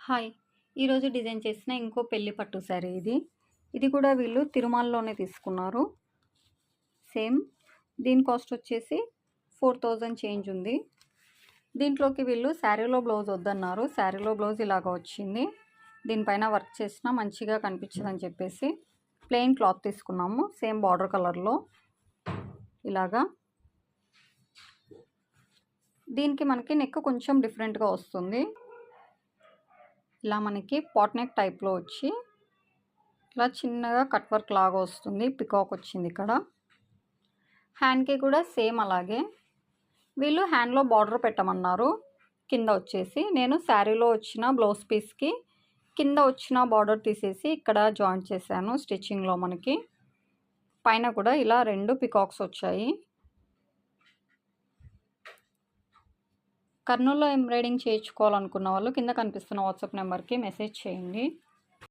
Hi! ఈరోజు design చేసిన ఇంకో పెళ్లి పట్టు శారీ ఇది. ఇది కూడా వీళ్ళు తిరుమలలోనే తీసుకున్నారు. సేమ్ దీని కాస్ట్ వచ్చేసి 4000 చేంజ్ ఉంది. దీంట్లోకి వీళ్ళు శారీలో బ్లౌజ్ వద్దన్నారు. శారీలో బ్లౌజ్ ఇలాగ వచ్చింది. దీనిపైన వర్క్ చేసినా మంచిగా కనిపించదని చెప్పేసి ప్లెయిన్ క్లాత్ తీసుకున్నాము. సేమ్ బార్డర్ కలర్లో ఇలాగా. దీనికి మనకి నెక్ కొంచెం డిఫరెంట్గా వస్తుంది. ఇలా మనకి పాట్ నెక్ టైప్లో వచ్చి ఇలా చిన్నగా కట్ వర్క్ లాగా వస్తుంది. పికాక్ వచ్చింది ఇక్కడ. హ్యాండ్కి కూడా సేమ్ అలాగే. వీళ్ళు హ్యాండ్లో బార్డర్ పెట్టమన్నారు. కింద వచ్చేసి నేను శారీలో వచ్చిన బ్లౌజ్ పీస్కి కింద వచ్చిన బార్డర్ తీసేసి ఇక్కడ జాయింట్ చేశాను. స్టిచ్చింగ్లో మనకి పైన కూడా ఇలా 2 పికాక్స్ వచ్చాయి. కర్నూలులో ఎంబ్రాయిడింగ్ చేయించుకోవాలనుకున్న వాళ్ళు కింద కనిపిస్తున్న వాట్సాప్ నెంబర్కి మెసేజ్ చేయండి.